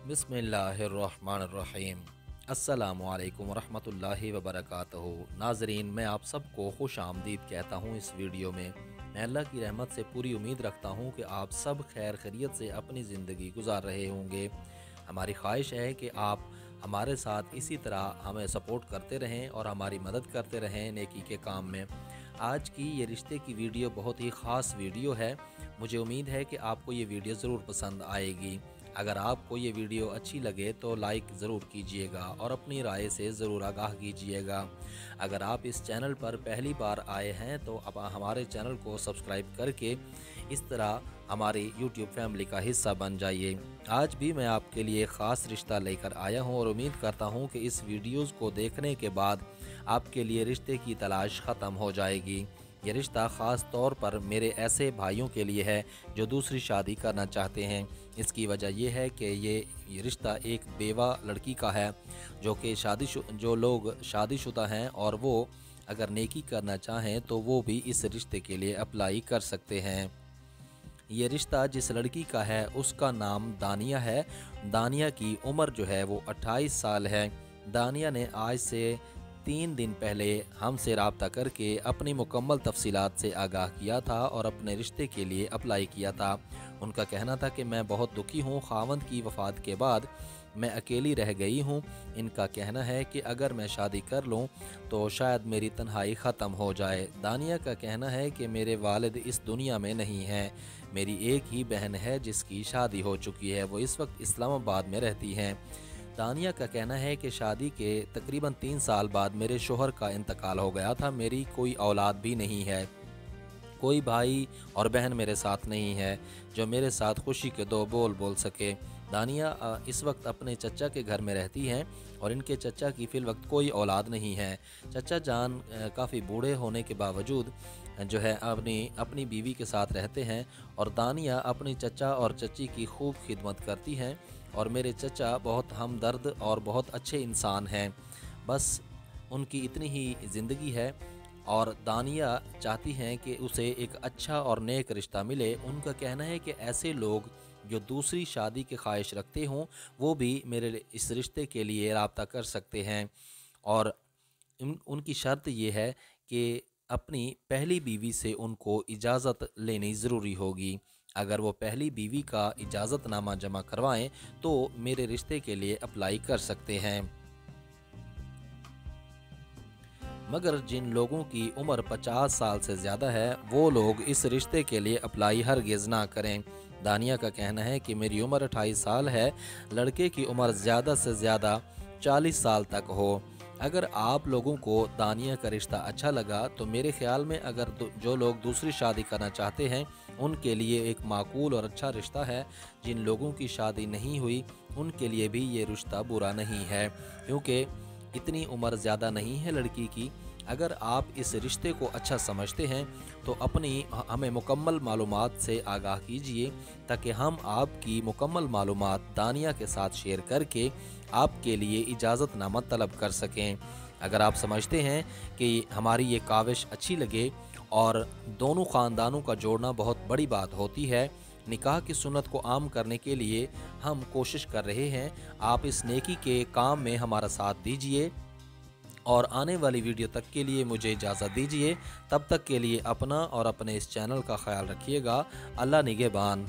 बिस्मिल्लाहिर्रहमानिर्रहीम। अस्सलामुअलैकुम वरहमतुल्लाहि वबरकातुहू। नाज़रीन, मैं आप सबको खुश आमदीद कहता हूँ इस वीडियो में। मैं अल्लाह की रहमत से पूरी उम्मीद रखता हूँ कि आप सब खैर खैरियत से अपनी ज़िंदगी गुजार रहे होंगे। हमारी ख्वाहिश है कि आप हमारे साथ इसी तरह हमें सपोर्ट करते रहें और हमारी मदद करते रहें नेकी के काम में। आज की ये रिश्ते की वीडियो बहुत ही ख़ास वीडियो है। मुझे उम्मीद है कि आपको ये वीडियो ज़रूर पसंद आएगी। अगर आपको ये वीडियो अच्छी लगे तो लाइक ज़रूर कीजिएगा और अपनी राय से ज़रूर आगाह कीजिएगा। अगर आप इस चैनल पर पहली बार आए हैं तो आप हमारे चैनल को सब्सक्राइब करके इस तरह हमारी यूट्यूब फैमिली का हिस्सा बन जाइए। आज भी मैं आपके लिए ख़ास रिश्ता लेकर आया हूं और उम्मीद करता हूं कि इस वीडियोज़ को देखने के बाद आपके लिए रिश्ते की तलाश ख़त्म हो जाएगी। ये रिश्ता ख़ास तौर पर मेरे ऐसे भाइयों के लिए है जो दूसरी शादी करना चाहते हैं। इसकी वजह यह है कि ये रिश्ता एक बेवा लड़की का है जो लोग शादीशुदा हैं और वो अगर नेकी करना चाहें तो वो भी इस रिश्ते के लिए अप्लाई कर सकते हैं। ये रिश्ता जिस लड़की का है उसका नाम दानिया है। दानिया की उम्र जो है वो 28 साल है। दानिया ने आज से 3 दिन पहले हमसे रब्ता करके अपनी मुकम्मल तफसीलात से आगाह किया था और अपने रिश्ते के लिए अप्लाई किया था। उनका कहना था कि मैं बहुत दुखी हूँ, खावंद की वफ़ात के बाद मैं अकेली रह गई हूँ। इनका कहना है कि अगर मैं शादी कर लूँ तो शायद मेरी तन्हाई ख़त्म हो जाए। दानिया का कहना है कि मेरे वालिद इस दुनिया में नहीं हैं। मेरी एक ही बहन है जिसकी शादी हो चुकी है, वो इस वक्त इस्लामाबाद में रहती हैं। दानिया का कहना है कि शादी के तकरीबन 3 साल बाद मेरे शोहर का इंतकाल हो गया था। मेरी कोई औलाद भी नहीं है, कोई भाई और बहन मेरे साथ नहीं है जो मेरे साथ खुशी के दो बोल बोल सके। दानिया इस वक्त अपने चचा के घर में रहती हैं और इनके चचा की फ़िल वक्त कोई औलाद नहीं है। चचा जान काफ़ी बूढ़े होने के बावजूद जो है अपनी बीवी के साथ रहते हैं और दानिया अपनी चचा और चची की खूब खिदमत करती हैं और मेरे चचा बहुत हमदर्द और बहुत अच्छे इंसान हैं। बस उनकी इतनी ही ज़िंदगी है और दानिया चाहती हैं कि उसे एक अच्छा और नेक रिश्ता मिले। उनका कहना है कि ऐसे लोग जो दूसरी शादी की ख्वाहिश रखते हों वो भी मेरे इस रिश्ते के लिए रब्ता कर सकते हैं और उनकी शर्त ये है कि अपनी पहली बीवी से उनको इजाज़त लेनी ज़रूरी होगी। अगर वो पहली बीवी का इजाज़तनामा जमा करवाएं तो मेरे रिश्ते के लिए अप्लाई कर सकते हैं। मगर जिन लोगों की उम्र 50 साल से ज़्यादा है वो लोग इस रिश्ते के लिए अप्लाई हरगिज़ ना करें। दानिया का कहना है कि मेरी उम्र 28 साल है, लड़के की उम्र ज़्यादा से ज़्यादा 40 साल तक हो। अगर आप लोगों को दानिया का रिश्ता अच्छा लगा तो मेरे ख़्याल में अगर जो लोग दूसरी शादी करना चाहते हैं उनके लिए एक माकूल और अच्छा रिश्ता है। जिन लोगों की शादी नहीं हुई उनके लिए भी ये रिश्ता बुरा नहीं है, क्योंकि इतनी उम्र ज़्यादा नहीं है लड़की की। अगर आप इस रिश्ते को अच्छा समझते हैं तो हमें मुकम्मल मालूमात से आगाह कीजिए ताकि हम आपकी मुकम्मल मालूमात दानिया के साथ शेयर करके आपके लिए इजाज़तनामा तलब कर सकें। अगर आप समझते हैं कि हमारी ये काविश अच्छी लगे और दोनों ख़ानदानों का जोड़ना बहुत बड़ी बात होती है, निकाह की सुन्नत को आम करने के लिए हम कोशिश कर रहे हैं, आप इस नेकी के काम में हमारा साथ दीजिए और आने वाली वीडियो तक के लिए मुझे इजाज़त दीजिए। तब तक के लिए अपना और अपने इस चैनल का ख्याल रखिएगा। अल्लाह निगहबान।